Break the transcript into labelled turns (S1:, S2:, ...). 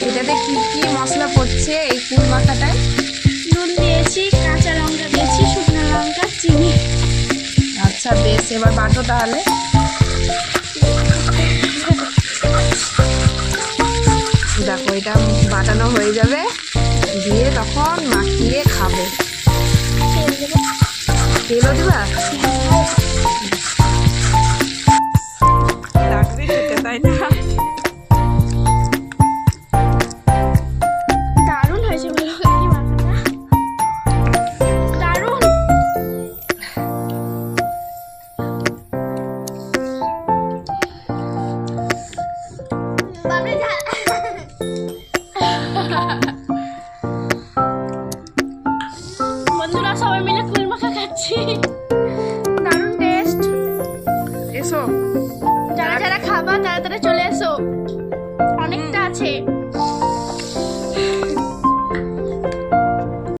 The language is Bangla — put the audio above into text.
S1: এটাতে কি কি মশলা পড়ছে এই কুল মাখাটায়?
S2: নুন দিয়েছি, কাঁচা লঙ্কা দিয়েছি, শুকনো লঙ্কা, চিনি।
S1: আচ্ছা বেশ, এবার বাটো তাহলে। দেখো এটা বাটানো হয়ে যাবে, দিয়ে তখন মাখিয়ে খাবে। তেলও দিবা? লাগবে খেতে, তাই না?
S2: দারুণ হয়েছে বলো, কি মাখাটা দারুণ। বাবরে ঝাল। বন্ধুরা সবাই মিলে কুল মাখা খাচ্ছি, দারুণ টেস্ট।
S1: এসো,
S2: যারা যারা খাবা তারা তারা চলে এসো, অনেকটা আছে।